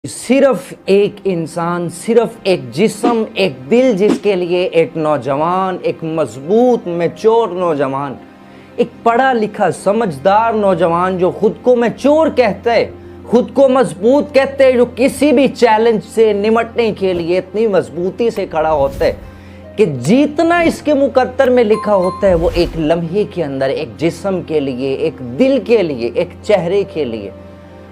صرف ایک انسان، صرف ایک جسم، ایک دل، جس کے لیے ایک نوجوان، ایک مضبوط میچور نوجوان، ایک پڑھا لکھا سمجھدار نوجوان جو خود کو میچور کہتا ہے، خود کو مضبوط کہتے ہیں، جو کسی بھی چیلنج سے نمٹنے کے لیے اتنی مضبوطی سے کھڑا ہوتا ہے کہ جیتنا اس کے مقدر میں لکھا ہوتا ہے، وہ ایک لمحے کے اندر ایک جسم کے لیے، ایک دل کے لیے، ایک چہرے کے لیے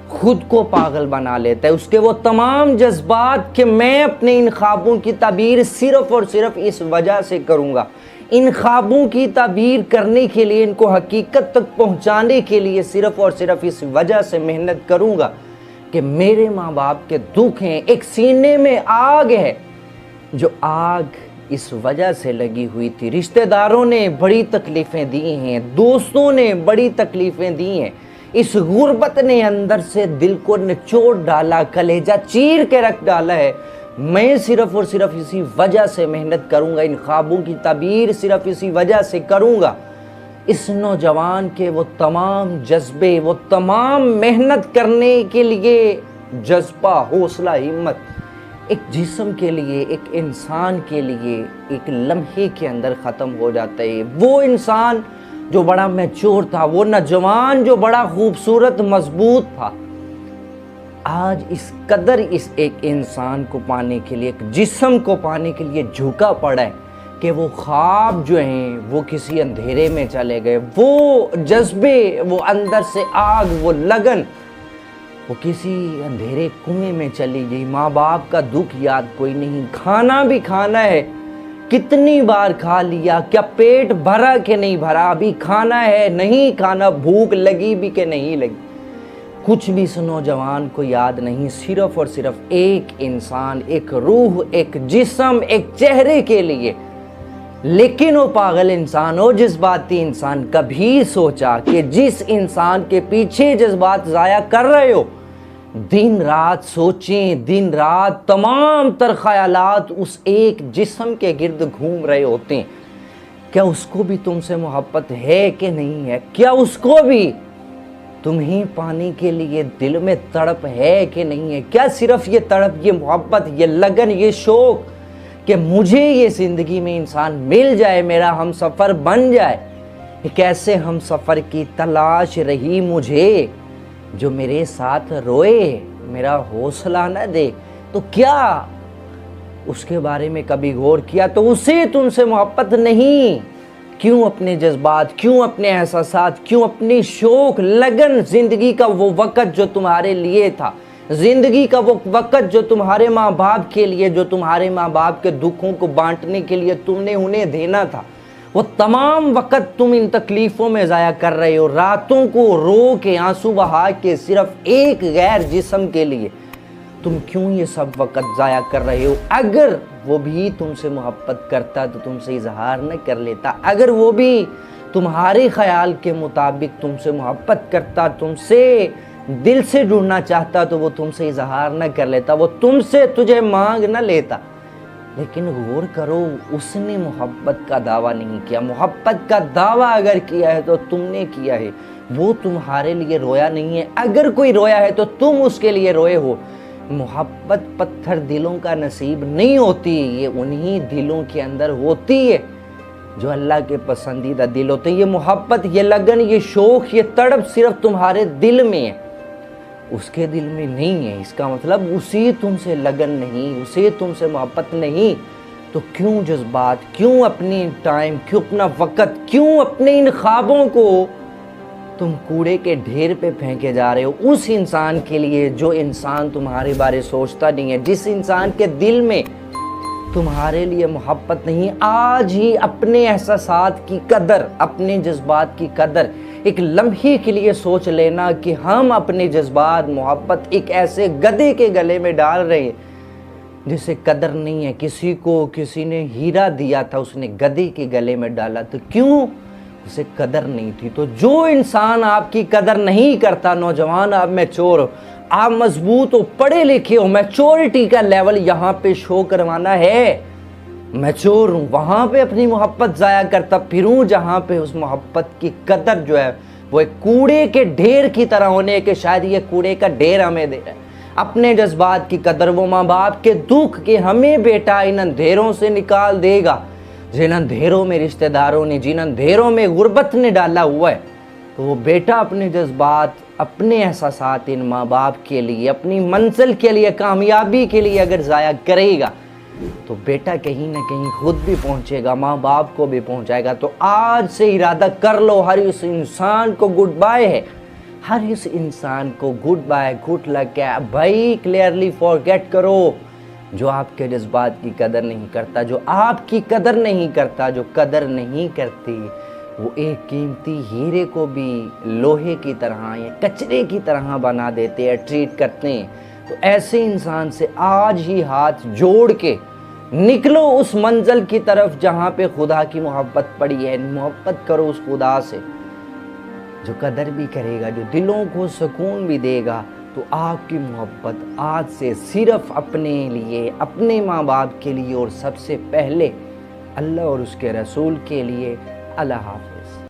خود کو پاگل بنا لیتا ہے۔ اس کے وہ تمام جذبات کہ میں اپنے ان خوابوں کی تعبیر صرف اور صرف اس وجہ سے کروں گا، ان خوابوں کی تعبیر کرنے کے لیے، ان کو حقیقت تک پہنچانے کے لیے صرف اور صرف اس وجہ سے محنت کروں گا کہ میرے ماں باپ کے دکھ ہیں، ایک سینے میں آگ ہے، جو آگ اس وجہ سے لگی ہوئی تھی۔ رشتہ داروں نے بڑی تکلیفیں دی ہیں، دوستوں نے بڑی تکلیفیں دی ہیں، اس غربت نے اندر سے دل کو نچوڑ ڈالا، کلیجہ چیر کے رکھ ڈالا ہے۔ میں صرف اور صرف اسی وجہ سے محنت کروں گا، ان خوابوں کی تعبیر صرف اسی وجہ سے کروں گا۔ اس نوجوان کے وہ تمام جذبے، وہ تمام محنت کرنے کے لیے جذبہ، حوصلہ، ہمت، ایک جسم کے لیے، ایک انسان کے لیے ایک لمحے کے اندر ختم ہو جاتا ہے۔ وہ انسان جو بڑا میچور تھا، وہ نوجوان جو بڑا خوبصورت مضبوط تھا، آج اس قدر اس ایک انسان کو پانے کے لیے، ایک جسم کو پانے کے لیے جھکا پڑا ہے کہ وہ خواب جو ہیں وہ کسی اندھیرے میں چلے گئے، وہ جذبے، وہ اندر سے آگ، وہ لگن، وہ کسی اندھیرے کنویں میں چلی گئی۔ ماں باپ کا دکھ یاد کوئی نہیں، کھانا بھی کھانا ہے، کتنی بار کھا لیا، کیا پیٹ بھرا کہ نہیں بھرا، ابھی کھانا ہے، نہیں کھانا، بھوک لگی بھی کہ نہیں لگی، کچھ بھی اس نوجوان کو یاد نہیں، صرف اور صرف ایک انسان، ایک روح، ایک جسم، ایک چہرے کے لیے۔ لیکن وہ پاگل انسان، وہ جذباتی انسان کبھی سوچا کہ جس انسان کے پیچھے جذبات ضائع کر رہے ہو، دن رات سوچیں، دن رات تمام تر خیالات اس ایک جسم کے گرد گھوم رہے ہوتے ہیں، کیا اس کو بھی تم سے محبت ہے کہ نہیں ہے؟ کیا اس کو بھی تمہیں پانے کے لیے دل میں تڑپ ہے کہ نہیں ہے؟ کیا صرف یہ تڑپ، یہ محبت، یہ لگن، یہ شوق کہ مجھے یہ زندگی میں انسان مل جائے، میرا ہم سفر بن جائے، ایک ایسے ہم سفر کی تلاش رہی مجھے جو میرے ساتھ روئے، میرا حوصلہ نہ دے؟ تو کیا اس کے بارے میں کبھی غور کیا؟ تو اسے تم سے محبت نہیں، کیوں اپنے جذبات، کیوں اپنے احساسات، کیوں اپنی شوق، لگن، زندگی کا وہ وقت جو تمہارے لیے تھا، زندگی کا وہ وقت جو تمہارے ماں باپ کے لیے، جو تمہارے ماں باپ کے دکھوں کو بانٹنے کے لیے تم نے انہیں دینا تھا، وہ تمام وقت تم ان تکلیفوں میں ضائع کر رہے ہو، راتوں کو رو کے، آنسو بہا کے، صرف ایک غیر جسم کے لیے تم کیوں یہ سب وقت ضائع کر رہے ہو؟ اگر وہ بھی تم سے محبت کرتا تو تم سے اظہار نہ کر لیتا، اگر وہ بھی تمہارے خیال کے مطابق تم سے محبت کرتا، تم سے دل سے جڑنا چاہتا تو وہ تم سے اظہار نہ کر لیتا، وہ تم سے تجھے مانگ نہ لیتا۔ لیکن غور کرو، اس نے محبت کا دعویٰ نہیں کیا، محبت کا دعویٰ اگر کیا ہے تو تم نے کیا ہے، وہ تمہارے لیے رویا نہیں ہے، اگر کوئی رویا ہے تو تم اس کے لیے روئے ہو۔ محبت پتھر دلوں کا نصیب نہیں ہوتی، یہ انہی دلوں کے اندر ہوتی ہے جو اللہ کے پسندیدہ دل ہوتے ہیں۔ یہ محبت، یہ لگن، یہ شوق، یہ تڑپ صرف تمہارے دل میں ہے، اس کے دل میں نہیں ہے۔ اس کا مطلب اسی تم سے لگن نہیں، اسے تم سے محبت نہیں، تو کیوں جذبات، کیوں اپنی ٹائم، کیوں اپنا وقت، کیوں اپنے ان خوابوں کو تم کوڑے کے ڈھیر پہ پھینکے جا رہے ہو اس انسان کے لیے جو انسان تمہارے بارے سوچتا نہیں ہے، جس انسان کے دل میں تمہارے لیے محبت نہیں؟ آج ہی اپنے احساسات کی قدر، اپنے جذبات کی قدر ایک لمحے کے لیے سوچ لینا کہ ہم اپنے جذبات، محبت ایک ایسے گدھے کے گلے میں ڈال رہے ہیں جسے قدر نہیں ہے۔ کسی کو کسی نے ہیرا دیا تھا، اس نے گدھے کے گلے میں ڈالا، تو کیوں؟ اسے قدر نہیں تھی۔ تو جو انسان آپ کی قدر نہیں کرتا، نوجوان آپ میچور ہو، آپ مضبوط ہو، پڑھے لکھے ہو، میچورٹی کا لیول یہاں پہ شو کروانا ہے، میچور ہوں، وہاں پہ اپنی محبت ضائع کرتا پھروں جہاں پہ اس محبت کی قدر جو ہے وہ ایک کوڑے کے ڈھیر کی طرح ہونے کہ شاید یہ کوڑے کا ڈھیر ہمیں دے رہا ہے، اپنے جذبات کی قدر، وہ ماں باپ کے دکھ کہ ہمیں بیٹا ان اندھیروں سے نکال دے گا جن اندھیروں میں رشتہ داروں نے، جن اندھیروں میں غربت نے ڈالا ہوا ہے، تو وہ بیٹا اپنے جذبات، اپنے احساسات ان ماں باپ کے لیے، اپنی منزل کے لیے، کامیابی کے لیے اگر ضائع کرے گا تو بیٹا کہیں نہ کہیں خود بھی پہنچے گا، ماں باپ کو بھی پہنچائے گا۔ تو آج سے ارادہ کر لو، ہر اس انسان کو گڈ بائے ہے، ہر اس انسان کو گڈ بائے، گڈ لک ہے بھائی۔ کلیئرلی فورگیٹ کرو جو آپ کے جذبات کی قدر نہیں کرتا، جو آپ کی قدر نہیں کرتا، جو قدر نہیں کرتی، وہ ایک قیمتی ہیرے کو بھی لوہے کی طرح یا کچرے کی طرح بنا دیتے ہیں، ٹریٹ کرتے ہیں۔ تو ایسے انسان سے آج ہی ہاتھ جوڑ کے نکلو اس منزل کی طرف جہاں پہ خدا کی محبت پڑی ہے۔ محبت کرو اس خدا سے جو قدر بھی کرے گا، جو دلوں کو سکون بھی دے گا۔ تو آپ کی محبت آج سے صرف اپنے لیے، اپنے ماں باپ کے لیے، اور سب سے پہلے اللہ اور اس کے رسول کے لیے۔ اللہ حافظ۔